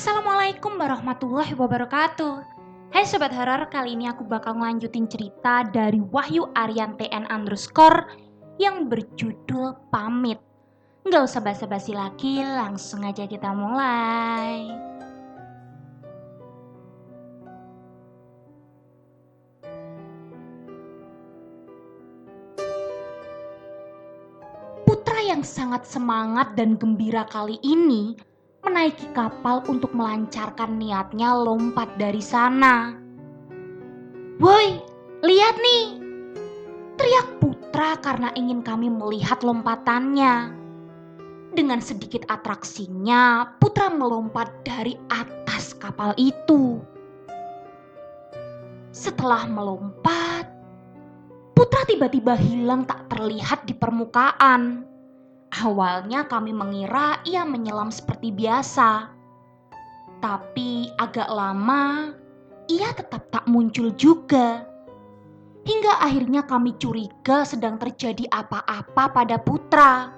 Assalamualaikum warahmatullahi wabarakatuh. Hai Sobat Horor, kali ini aku bakal ngelanjutin cerita dari Wahyu Aryan TN underscore yang berjudul Pamit. Nggak usah basa-basi lagi, langsung aja kita mulai. Putra yang sangat semangat dan gembira kali ini menaiki kapal untuk melancarkan niatnya lompat dari sana. "Woi, lihat nih!" teriak Putra karena ingin kami melihat lompatannya. Dengan sedikit atraksinya, Putra melompat dari atas kapal itu. Setelah melompat, Putra tiba-tiba hilang tak terlihat di permukaan. Awalnya kami mengira ia menyelam seperti biasa. Tapi agak lama, ia tetap tak muncul juga. Hingga akhirnya kami curiga sedang terjadi apa-apa pada Putra.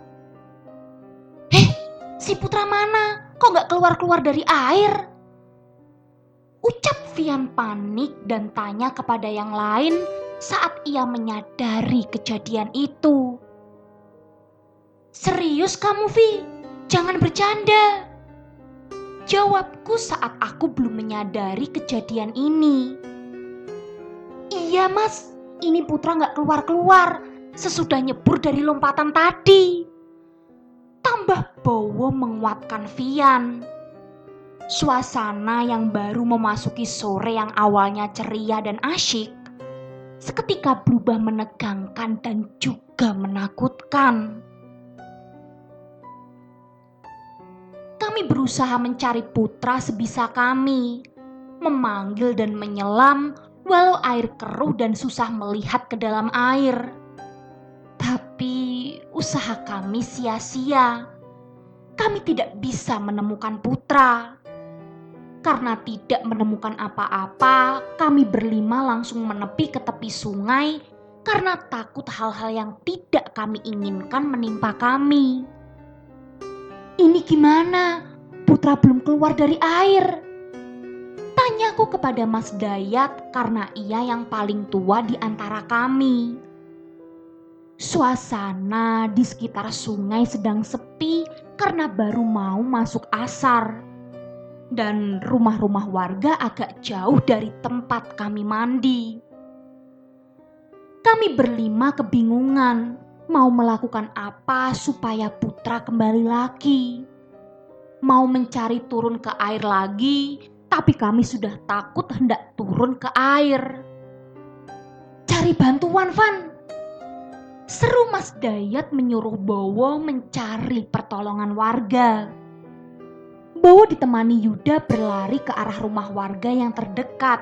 Si Putra mana? Kok gak keluar-keluar dari air? Ucap Vian panik dan tanya kepada yang lain saat ia menyadari kejadian itu. "Serius kamu, Vi? Jangan bercanda," jawabku saat aku belum menyadari kejadian ini. "Iya mas, ini Putra gak keluar-keluar sesudah nyebur dari lompatan tadi," tambah Bowo menguatkan Vian. Suasana yang baru memasuki sore yang awalnya ceria dan asyik, seketika berubah menegangkan dan juga menakutkan. Kami berusaha mencari Putra sebisa kami, memanggil dan menyelam walau air keruh dan susah melihat ke dalam air. Tapi usaha kami sia-sia. Kami tidak bisa menemukan Putra. Karena tidak menemukan apa-apa, kami berlima langsung menepi ke tepi sungai karena takut hal-hal yang tidak kami inginkan menimpa kami. "Ini gimana? Putra belum keluar dari air," tanyaku kepada Mas Dayat karena ia yang paling tua di antara kami. Suasana di sekitar sungai sedang sepi karena baru mau masuk asar. Dan rumah-rumah warga agak jauh dari tempat kami mandi. Kami berlima kebingungan mau melakukan apa supaya Putra kembali lagi. Mau mencari turun ke air lagi, tapi kami sudah takut hendak turun ke air. "Cari bantuan, Van," seru Mas Dayat menyuruh Bowo mencari pertolongan warga. Bowo ditemani Yuda berlari ke arah rumah warga yang terdekat,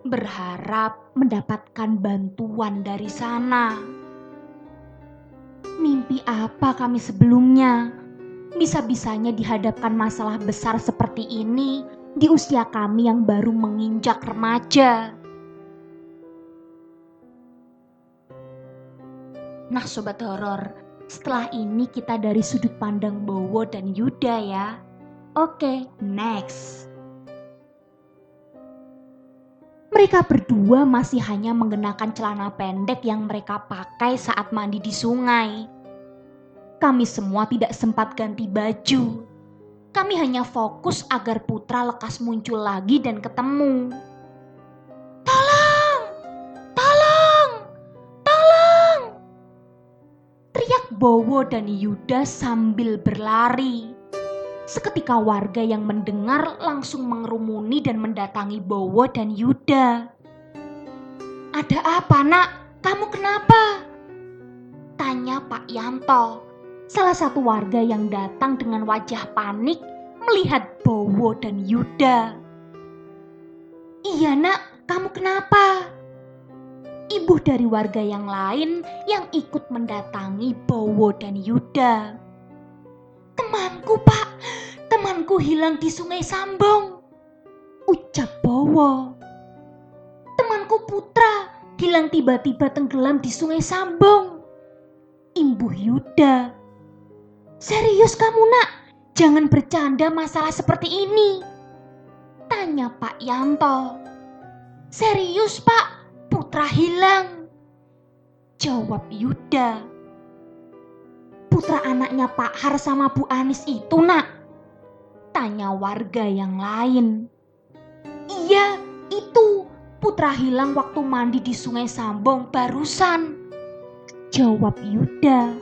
berharap mendapatkan bantuan dari sana. Mimpi apa kami sebelumnya? Bisa-bisanya dihadapkan masalah besar seperti ini di usia kami yang baru menginjak remaja. Nah Sobat Horor, setelah ini kita dari sudut pandang Bowo dan Yuda ya. Oke, next. Mereka berdua masih hanya mengenakan celana pendek yang mereka pakai saat mandi di sungai. Kami semua tidak sempat ganti baju. Kami hanya fokus agar Putra lekas muncul lagi dan ketemu. "Tolong! Tolong! Tolong!" teriak Bowo dan Yuda sambil berlari. Seketika warga yang mendengar langsung mengerumuni dan mendatangi Bowo dan Yuda. "Ada apa nak? Kamu kenapa?" tanya Pak Yanto, salah satu warga yang datang dengan wajah panik melihat Bowo dan Yuda. "Iya nak, kamu kenapa?" ibu dari warga yang lain yang ikut mendatangi Bowo dan Yuda. "Temanku Pak, temanku hilang di Sungai Sambong," ucap Bowo. "Temanku Putra hilang tiba-tiba tenggelam di Sungai Sambong," imbuh Yuda. "Serius kamu nak? Jangan bercanda masalah seperti ini, tanya Pak Yanto. Serius Pak, Putra hilang, jawab Yuda. Putra anaknya Pak Har sama Bu Anis itu nak, tanya warga yang lain. Iya, itu Putra hilang waktu mandi di Sungai Sambong barusan, jawab Yuda.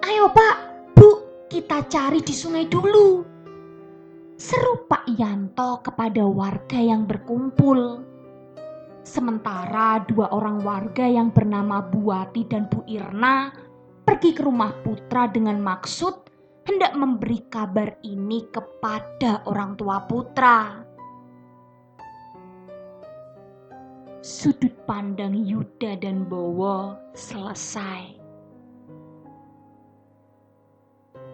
Ayo Pak, Bu, kita cari di sungai dulu, seru Pak Yanto kepada warga yang berkumpul. Sementara dua orang warga yang bernama Bu Wati dan Bu Irna pergi ke rumah Putra dengan maksud hendak memberi kabar ini kepada orang tua Putra. Sudut pandang Yuda dan Bowo selesai.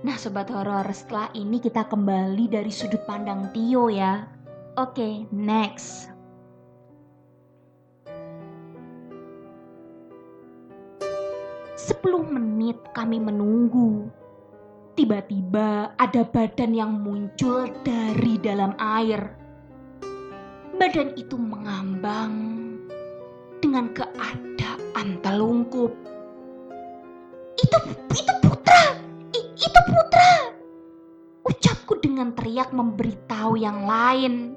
Nah Sobat Horor, setelah ini kita kembali dari sudut pandang Tio ya. Oke, next. Sepuluh menit kami menunggu. Tiba-tiba ada badan yang muncul dari dalam air. Badan itu mengambang dengan keadaan telungkup. Itu Putra! Itu Putra! Ucapku dengan teriak memberitahu yang lain.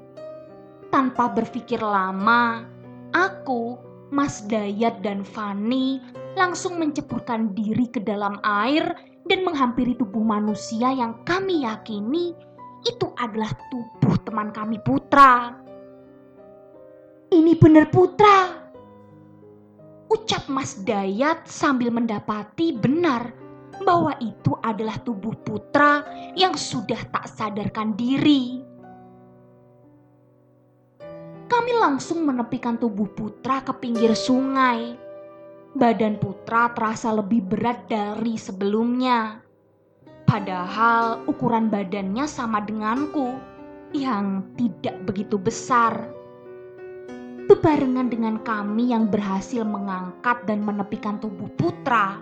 Tanpa berpikir lama, aku, Mas Dayat dan Fani langsung menceburkan diri ke dalam air dan menghampiri tubuh manusia yang kami yakini itu adalah tubuh teman kami Putra. Ini benar Putra, ucap Mas Dayat sambil mendapati benar bahwa itu adalah tubuh Putra yang sudah tak sadarkan diri. Kami langsung menepikan tubuh Putra ke pinggir sungai. Badan Putra terasa lebih berat dari sebelumnya. Padahal ukuran badannya sama denganku yang tidak begitu besar. Bebarengan dengan kami yang berhasil mengangkat dan menepikan tubuh Putra,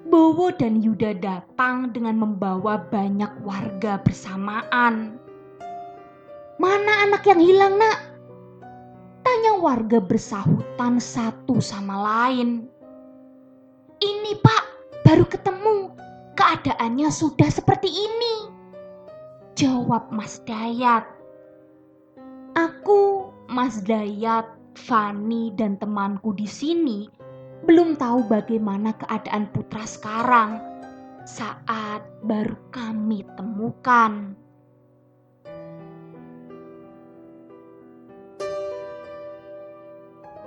Bowo dan Yuda datang dengan membawa banyak warga bersamaan. Mana anak yang hilang nak? Tanya warga bersahutan satu sama lain. Ini Pak, baru ketemu. Keadaannya sudah seperti ini, jawab Mas Dayat. Aku, Mas Dayat, Fani dan temanku di sini belum tahu bagaimana keadaan Putra sekarang saat baru kami temukan.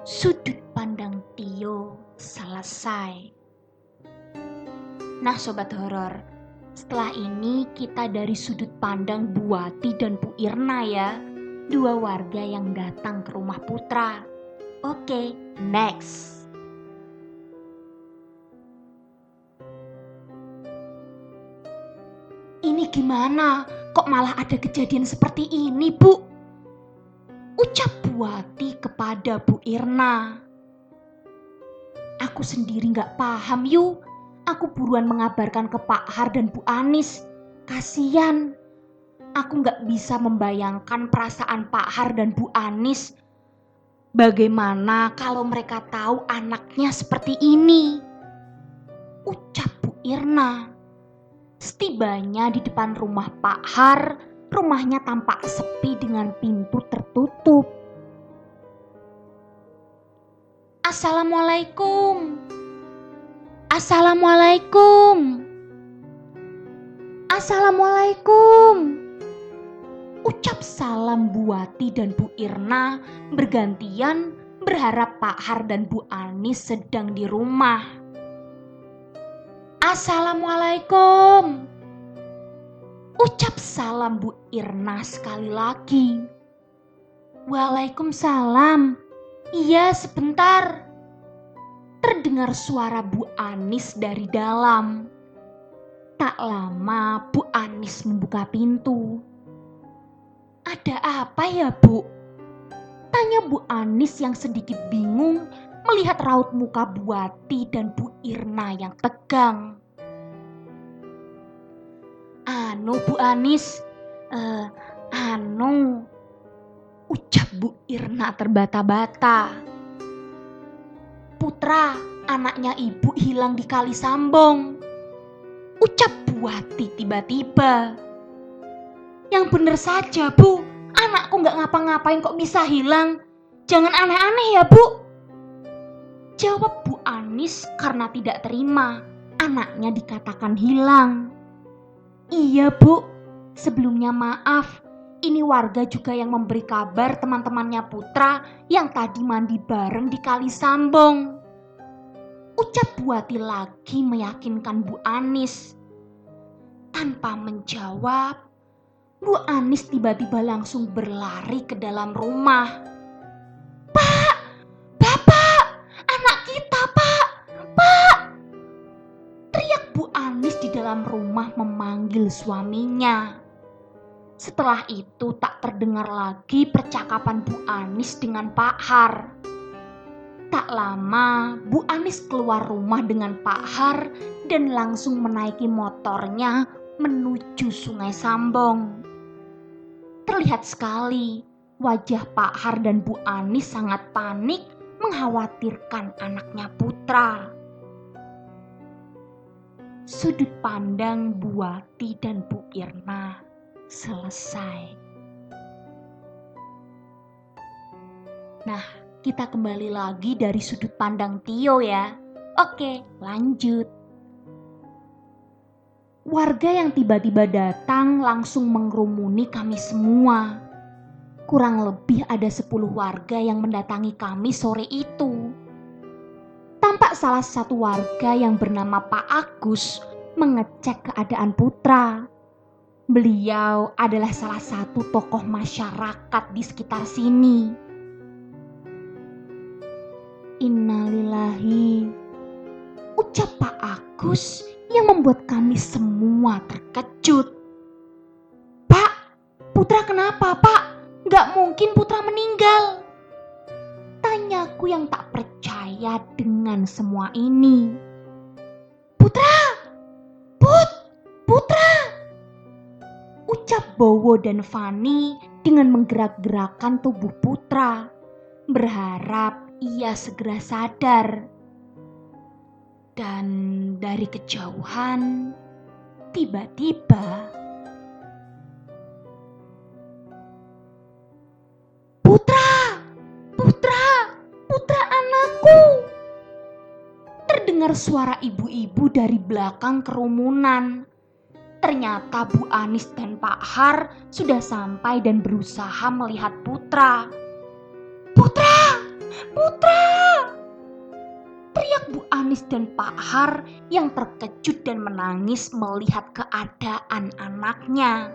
Sudut pandang Tio selesai. Nah Sobat Horor, setelah ini kita dari sudut pandang Bu Wati dan Bu Irna ya, dua warga yang datang ke rumah Putra. Oke, next. Ini gimana? Kok malah ada kejadian seperti ini, Bu? Ucap Bu Wati kepada Bu Irna. Aku sendiri gak paham yuk. Aku buruan mengabarkan ke Pak Har dan Bu Anis. Kasian. Aku gak bisa membayangkan perasaan Pak Har dan Bu Anis. Bagaimana kalau mereka tahu anaknya seperti ini? Ucap Bu Irna. Setibanya di depan rumah Pak Har, rumahnya tampak sepi dengan pintu tertutup. Assalamualaikum. Assalamualaikum. Assalamualaikum. Ucap salam Bu Wati dan Bu Irna bergantian berharap Pak Har dan Bu Anis sedang di rumah. Assalamualaikum. Ucap salam Bu Irna sekali lagi. Waalaikumsalam. Iya sebentar. Terdengar suara Bu Anis dari dalam. Tak lama Bu Anis membuka pintu. Ada apa ya Bu? Tanya Bu Anis yang sedikit bingung melihat raut muka Bu Wati dan Bu Irna yang tegang. Anu Bu Anis, anu, ucap Bu Irna terbata-bata. Putra, anaknya ibu hilang di Kali Sambong, ucap Bu Wati tiba-tiba. Yang bener saja Bu, anakku gak ngapa-ngapain kok bisa hilang. Jangan aneh-aneh ya Bu, jawab Bu Anis karena tidak terima anaknya dikatakan hilang. Iya Bu, sebelumnya maaf, ini warga juga yang memberi kabar teman-temannya Putra yang tadi mandi bareng di Kali Sambong, ucap Bu Wati lagi meyakinkan Bu Anis. Tanpa menjawab, Bu Anis tiba-tiba langsung berlari ke dalam rumah. Pak, Bapak, anak kita Pak, Pak! Teriak Bu Anis di dalam rumah memanggil suaminya. Setelah itu tak terdengar lagi percakapan Bu Anis dengan Pak Har. Tak lama Bu Anis keluar rumah dengan Pak Har dan langsung menaiki motornya menuju Sungai Sambong. Terlihat sekali wajah Pak Har dan Bu Anis sangat panik mengkhawatirkan anaknya Putra. Sudut pandang Bu Wati dan Bu Irna selesai. Nah, kita kembali lagi dari sudut pandang Tio ya. Oke, lanjut. Warga yang tiba-tiba datang langsung mengerumuni kami semua. Kurang lebih ada 10 warga yang mendatangi kami sore itu. Tampak salah satu warga yang bernama Pak Agus mengecek keadaan Putra. Beliau adalah salah satu tokoh masyarakat di sekitar sini. Innalillahi, ucap Pak Agus yang membuat kami semua terkejut. Pak, Putra kenapa Pak? Gak mungkin Putra meninggal. Tanyaku yang tak percaya dengan semua ini. Putra, Putra, ucap Bowo dan Fani dengan menggerak-gerakkan tubuh Putra, berharap ia segera sadar. Dan dari kejauhan, tiba-tiba Putra anakku. Terdengar suara ibu-ibu dari belakang kerumunan. Ternyata Bu Anis dan Pak Har sudah sampai dan berusaha melihat Putra. Putra! Teriak Bu Anis dan Pak Har yang terkejut dan menangis melihat keadaan anaknya.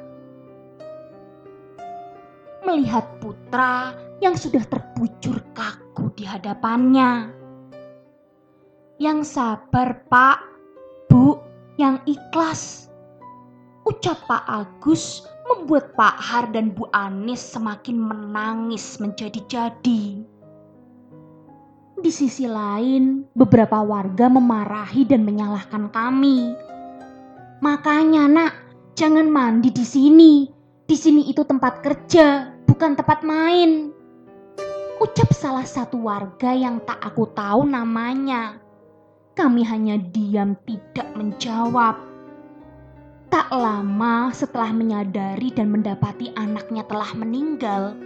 Melihat Putra yang sudah terbujur kaku di hadapannya. Yang sabar Pak, Bu, yang ikhlas, ucap Pak Agus membuat Pak Har dan Bu Anis semakin menangis menjadi-jadi. Di sisi lain, beberapa warga memarahi dan menyalahkan kami. Makanya Nak, jangan mandi di sini. Di sini itu tempat kerja, bukan tempat main, ucap salah satu warga yang tak aku tahu namanya. Kami hanya diam tidak menjawab. Tak lama setelah menyadari dan mendapati anaknya telah meninggal,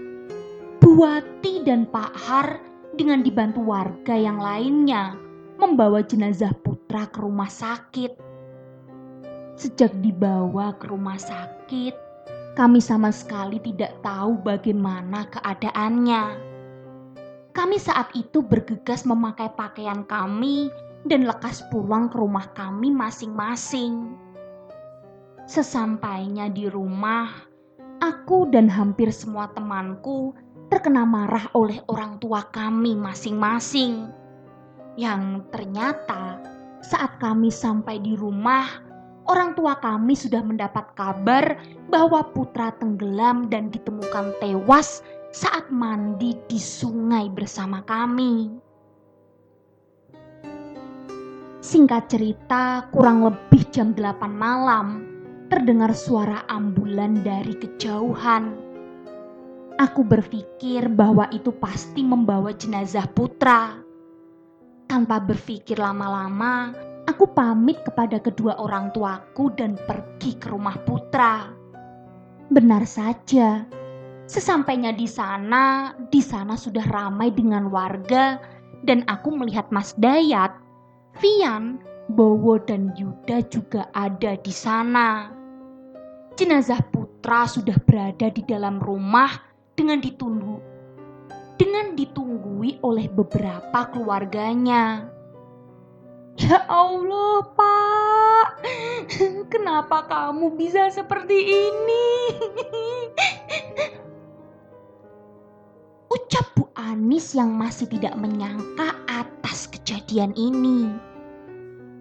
Bu Wati dan Pak Har dengan dibantu warga yang lainnya membawa jenazah Putra ke rumah sakit. Sejak dibawa ke rumah sakit, kami sama sekali tidak tahu bagaimana keadaannya. Kami saat itu bergegas memakai pakaian kami dan lekas pulang ke rumah kami masing-masing. Sesampainya di rumah, aku dan hampir semua temanku terkena marah oleh orang tua kami masing-masing. Yang ternyata saat kami sampai di rumah, orang tua kami sudah mendapat kabar bahwa Putra tenggelam dan ditemukan tewas saat mandi di sungai bersama kami. Singkat cerita, kurang lebih jam 8 malam, terdengar suara ambulan dari kejauhan. Aku berpikir bahwa itu pasti membawa jenazah putra. Tanpa berpikir lama-lama, aku pamit kepada kedua orang tuaku dan pergi ke rumah putra. Benar saja, sesampainya di sana sudah ramai dengan warga dan aku melihat Mas Dayat, Vian, Bowo dan Yuda juga ada di sana. Jenazah putra sudah berada di dalam rumah dengan ditunggui oleh beberapa keluarganya. Ya Allah, Pak, kenapa kamu bisa seperti ini? Ucap Bu Anis yang masih tidak menyangka atas kejadian ini.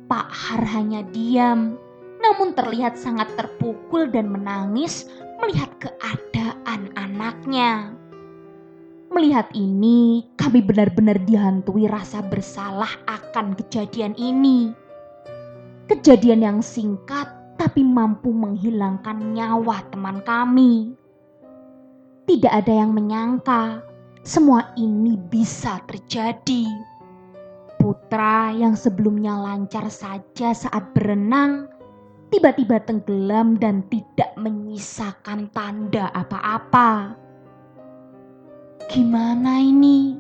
Pak Har hanya diam, namun terlihat sangat terpukul dan menangis melihat keadaan anaknya. Melihat ini, kami benar-benar dihantui rasa bersalah akan kejadian ini. Kejadian yang singkat tapi mampu menghilangkan nyawa teman kami. Tidak ada yang menyangka semua ini bisa terjadi. Putra yang sebelumnya lancar saja saat berenang, tiba-tiba tenggelam dan tidak menyisakan tanda apa-apa. Gimana ini?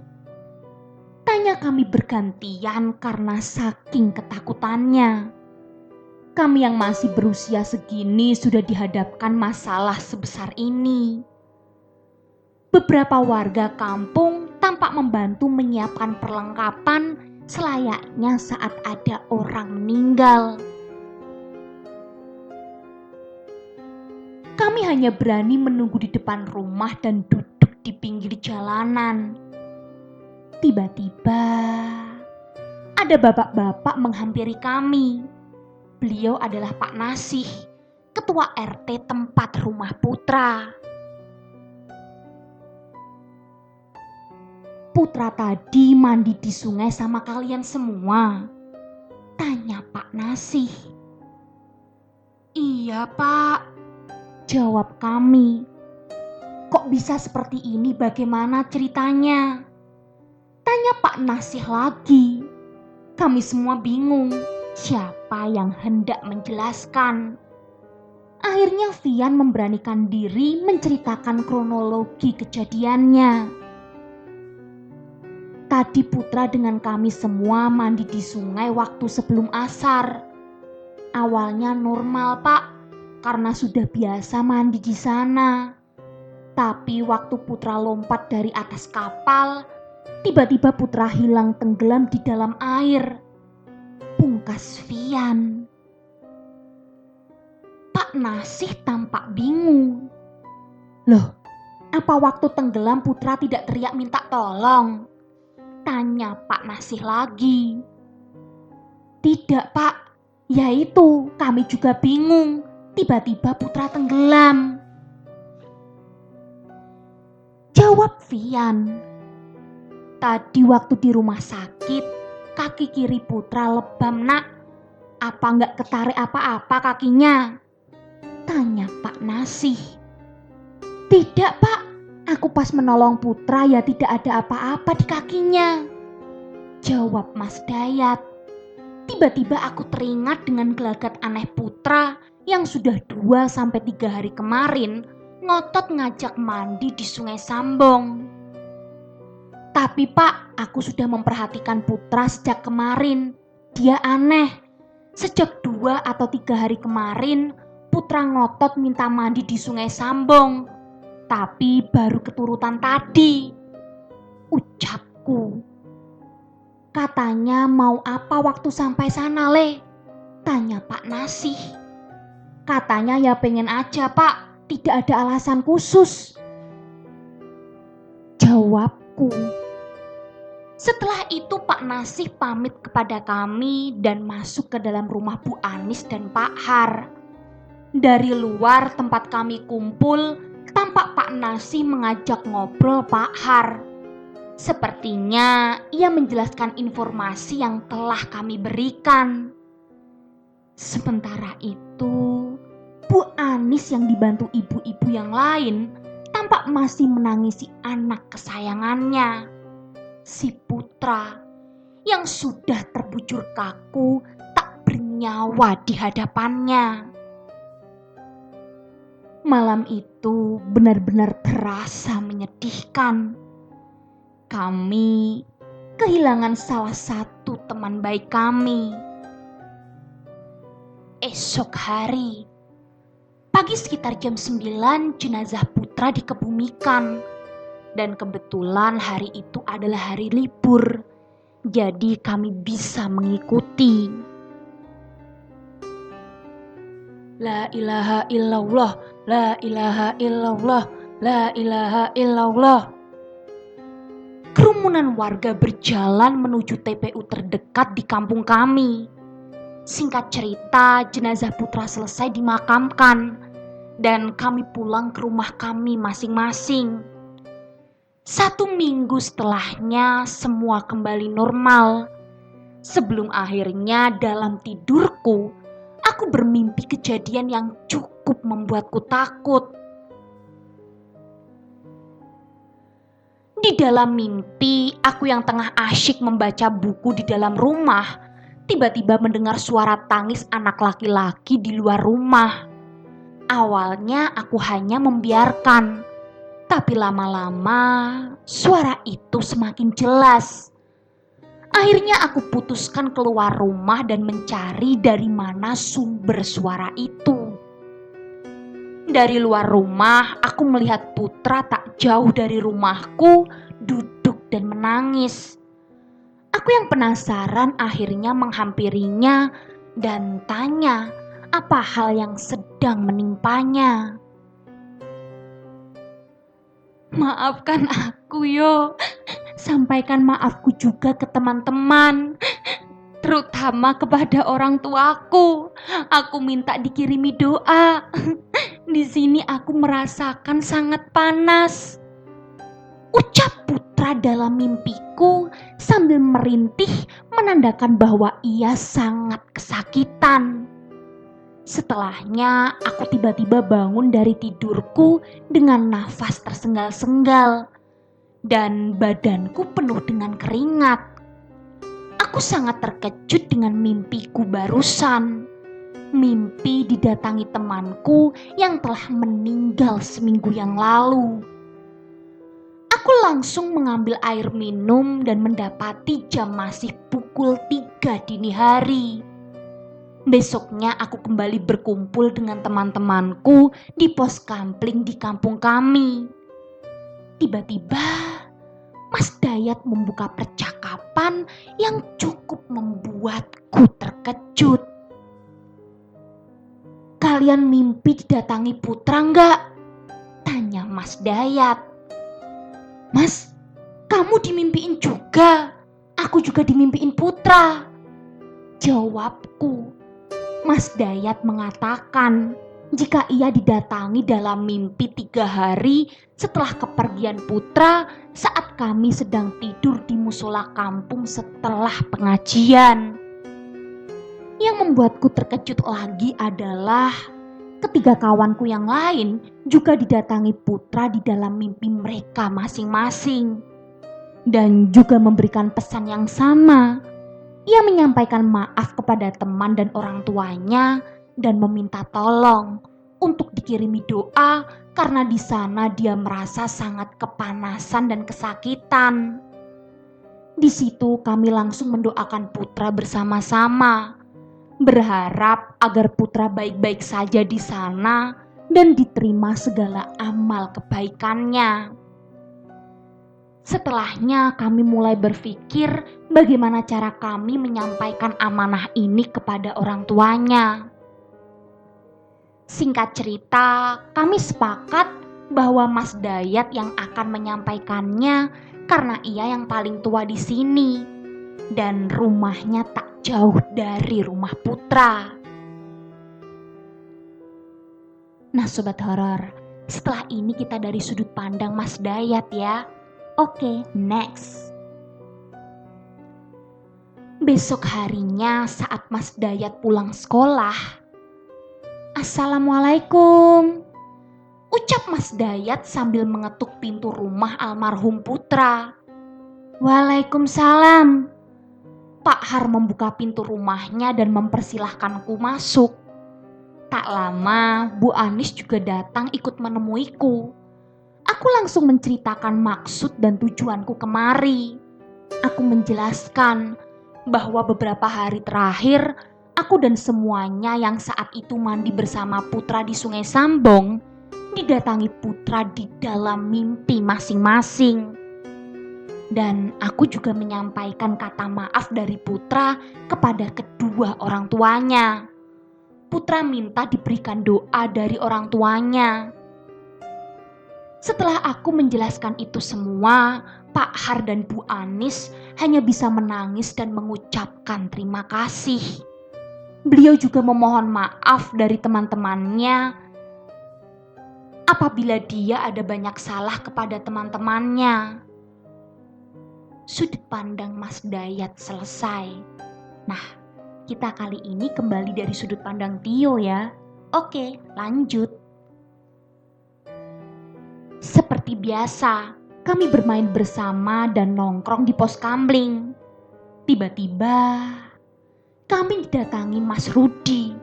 Tanya kami bergantian karena saking ketakutannya. Kami yang masih berusia segini sudah dihadapkan masalah sebesar ini. Beberapa warga kampung tampak membantu menyiapkan perlengkapan selayaknya saat ada orang meninggal. Kami hanya berani menunggu di depan rumah dan duduk di pinggir jalanan. Tiba-tiba ada bapak-bapak menghampiri kami. Beliau adalah Pak Nasih, ketua RT tempat rumah putra. Putra tadi mandi di sungai sama kalian semua? Tanya Pak Nasih. Iya, Pak, jawab kami. Kok bisa seperti ini, bagaimana ceritanya? Tanya Pak Nasih lagi. Kami semua bingung siapa yang hendak menjelaskan. Akhirnya Vian memberanikan diri menceritakan kronologi kejadiannya. Tadi putra dengan kami semua mandi di sungai waktu sebelum asar. Awalnya normal, Pak, karena sudah biasa mandi di sana. Tapi waktu putra lompat dari atas kapal, tiba-tiba putra hilang tenggelam di dalam air. Pungkas Vian. Pak Nasih tampak bingung. Loh, apa waktu tenggelam putra tidak teriak minta tolong? Tanya Pak Nasih lagi. Tidak, Pak, yaitu kami juga bingung. Tiba-tiba putra tenggelam. Jawab Vian. Tadi waktu di rumah sakit, kaki kiri putra lebam, Nak. Apa nggak ketarik apa-apa kakinya? Tanya Pak Nasih. Tidak, Pak. Aku pas menolong putra ya tidak ada apa-apa di kakinya. Jawab Mas Dayat. Tiba-tiba aku teringat dengan gelagat aneh putra yang sudah 2-3 hari kemarin ngotot ngajak mandi di Sungai Sambong. Tapi Pak, aku sudah memperhatikan putra sejak kemarin. Dia aneh. Sejak 2-3 hari kemarin, putra ngotot minta mandi di Sungai Sambong. Tapi baru keturutan tadi. Ucapku. Katanya mau apa waktu sampai sana, Le? Tanya Pak Nasih. Katanya ya pengen aja, Pak. Tidak ada alasan khusus. Jawabku. Setelah itu Pak Nasih pamit kepada kami dan masuk ke dalam rumah Bu Anis dan Pak Har. Dari luar tempat kami kumpul, tampak Pak Nasih mengajak ngobrol Pak Har. Sepertinya ia menjelaskan informasi yang telah kami berikan. Sementara itu, Bu Bu Anis yang dibantu ibu-ibu yang lain tampak masih menangisi anak kesayangannya, si Putra, yang sudah terbujur kaku tak bernyawa di hadapannya. Malam itu benar-benar terasa menyedihkan. Kami kehilangan salah satu teman baik kami. Esok hari, pagi sekitar jam 9, jenazah Putra dikebumikan. Dan kebetulan hari itu adalah hari libur, jadi kami bisa mengikuti. La ilaha illallah, la ilaha illallah, la ilaha illallah. Kerumunan warga berjalan menuju TPU terdekat di kampung kami. Singkat cerita, jenazah Putra selesai dimakamkan dan kami pulang ke rumah kami masing-masing. 1 minggu setelahnya semua kembali normal. Sebelum akhirnya dalam tidurku, aku bermimpi kejadian yang cukup membuatku takut. Di dalam mimpi, aku yang tengah asyik membaca buku di dalam rumah, tiba-tiba mendengar suara tangis anak laki-laki di luar rumah. Awalnya aku hanya membiarkan, tapi lama-lama suara itu semakin jelas. Akhirnya aku putuskan keluar rumah dan mencari dari mana sumber suara itu. Dari luar rumah, aku melihat Putra tak jauh dari rumahku, duduk dan menangis. Aku yang penasaran akhirnya menghampirinya dan tanya apa hal yang sedang menimpanya. Maafkan aku yo, sampaikan maafku juga ke teman-teman, terutama kepada orang tuaku. Aku minta dikirimi doa. Di sini aku merasakan sangat panas, ucap Putra dalam mimpiku sambil merintih menandakan bahwa ia sangat kesakitan. Setelahnya aku tiba-tiba bangun dari tidurku dengan nafas tersengal-sengal dan badanku penuh dengan keringat. Aku sangat terkejut dengan mimpiku barusan. Mimpi didatangi temanku yang telah meninggal seminggu yang lalu. Aku langsung mengambil air minum dan mendapati jam masih pukul 3 dini hari. Besoknya aku kembali berkumpul dengan teman-temanku di pos kampling di kampung kami. Tiba-tiba Mas Dayat membuka percakapan yang cukup membuatku terkejut. Kalian mimpi didatangi Putra enggak? Tanya Mas Dayat. Mas, kamu dimimpiin juga? Aku juga dimimpiin Putra, jawabku. Mas Dayat mengatakan jika ia didatangi dalam mimpi 3 hari setelah kepergian Putra saat kami sedang tidur di musola kampung setelah pengajian. Yang membuatku terkejut lagi adalah ketiga kawanku yang lain juga didatangi Putra di dalam mimpi mereka masing-masing dan juga memberikan pesan yang sama. Ia menyampaikan maaf kepada teman dan orang tuanya dan meminta tolong untuk dikirimi doa karena di sana dia merasa sangat kepanasan dan kesakitan. Di situ kami langsung mendoakan Putra bersama-sama, berharap agar Putra baik-baik saja di sana dan diterima segala amal kebaikannya. Setelahnya kami mulai berpikir bagaimana cara kami menyampaikan amanah ini kepada orang tuanya. Singkat cerita, kami sepakat bahwa Mas Dayat yang akan menyampaikannya karena ia yang paling tua di sini dan rumahnya tak jauh dari rumah Putra. Nah Sobat Horor, setelah ini kita dari sudut pandang Mas Dayat ya. Oke, next. Besok harinya saat Mas Dayat pulang sekolah, "Assalamualaikum," ucap Mas Dayat sambil mengetuk pintu rumah almarhum putra. "Waalaikumsalam." Pak Har membuka pintu rumahnya dan mempersilahkanku masuk. Tak lama, Bu Anis juga datang ikut menemuiku. Aku langsung menceritakan maksud dan tujuanku kemari. Aku menjelaskan bahwa beberapa hari terakhir, aku dan semuanya yang saat itu mandi bersama Putra di Sungai Sambong, didatangi Putra di dalam mimpi masing-masing. Dan aku juga menyampaikan kata maaf dari Putra kepada kedua orang tuanya. Putra minta diberikan doa dari orang tuanya. Setelah aku menjelaskan itu semua, Pak Har dan Bu Anis hanya bisa menangis dan mengucapkan terima kasih. Beliau juga memohon maaf dari teman-temannya apabila dia ada banyak salah kepada teman-temannya. Sudut pandang Mas Dayat selesai. Nah, kita kali ini kembali dari sudut pandang Tio ya. Oke, lanjut. Seperti biasa, kami bermain bersama dan nongkrong di pos kamling. Tiba-tiba, kami didatangi Mas Rudi,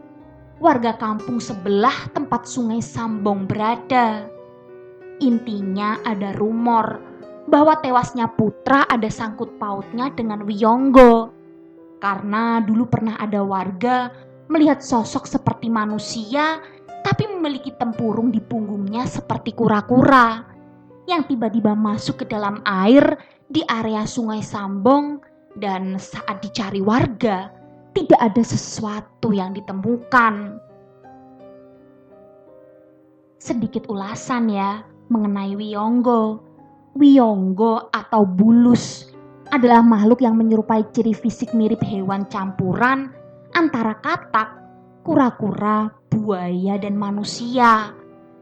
warga kampung sebelah tempat Sungai Sambong berada. Intinya ada rumor bahwa tewasnya Putra ada sangkut pautnya dengan Wiyonggo. Karena dulu pernah ada warga melihat sosok seperti manusia tapi memiliki tempurung di punggungnya seperti kura-kura yang tiba-tiba masuk ke dalam air di area Sungai Sambong, dan saat dicari warga tidak ada sesuatu yang ditemukan. Sedikit ulasan ya mengenai Wiyonggo. Wiyonggo atau bulus adalah makhluk yang menyerupai ciri fisik mirip hewan campuran antara katak, kura-kura, buaya, dan manusia.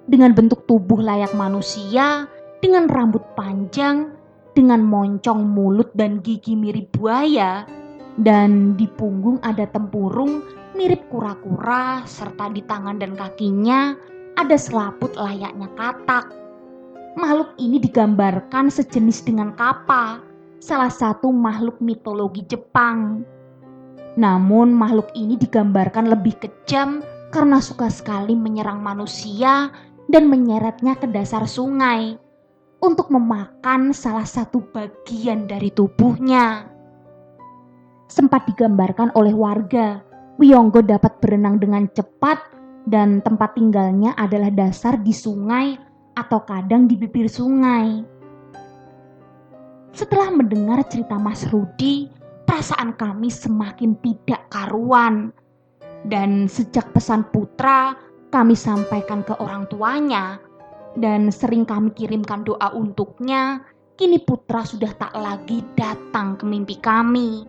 Dengan bentuk tubuh layak manusia, dengan rambut panjang, dengan moncong mulut dan gigi mirip buaya, dan di punggung ada tempurung mirip kura-kura, serta di tangan dan kakinya ada selaput layaknya katak. Makhluk ini digambarkan sejenis dengan kappa, salah satu makhluk mitologi Jepang. Namun makhluk ini digambarkan lebih kejam karena suka sekali menyerang manusia dan menyeretnya ke dasar sungai untuk memakan salah satu bagian dari tubuhnya. Sempat digambarkan oleh warga, Wiyonggo dapat berenang dengan cepat dan tempat tinggalnya adalah dasar di sungai atau kadang di bibir sungai. Setelah mendengar cerita Mas Rudi, perasaan kami semakin tidak karuan. Dan sejak pesan Putra kami sampaikan ke orang tuanya dan sering kami kirimkan doa untuknya, kini Putra sudah tak lagi datang ke mimpi kami.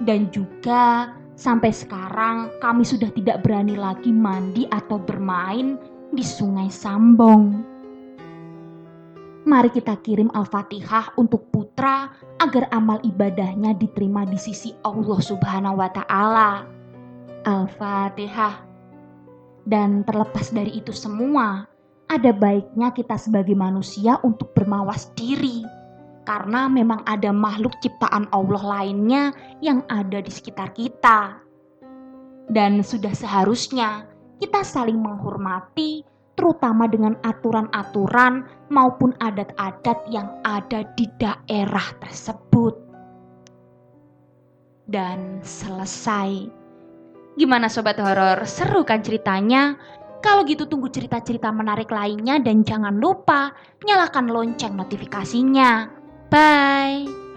Dan juga sampai sekarang kami sudah tidak berani lagi mandi atau bermain di Sungai Sambong. Mari kita kirim Al-Fatihah untuk Putra agar amal ibadahnya diterima di sisi Allah Subhanahu wa Ta'ala. Al-Fatihah. Dan terlepas dari itu semua, ada baiknya kita sebagai manusia untuk bermawas diri, karena memang ada makhluk ciptaan Allah lainnya yang ada di sekitar kita. Dan sudah seharusnya kita saling menghormati, terutama dengan aturan-aturan maupun adat-adat yang ada di daerah tersebut. Dan selesai. Gimana Sobat Horor? Seru kan ceritanya? Kalau gitu tunggu cerita-cerita menarik lainnya dan jangan lupa nyalakan lonceng notifikasinya. Bye!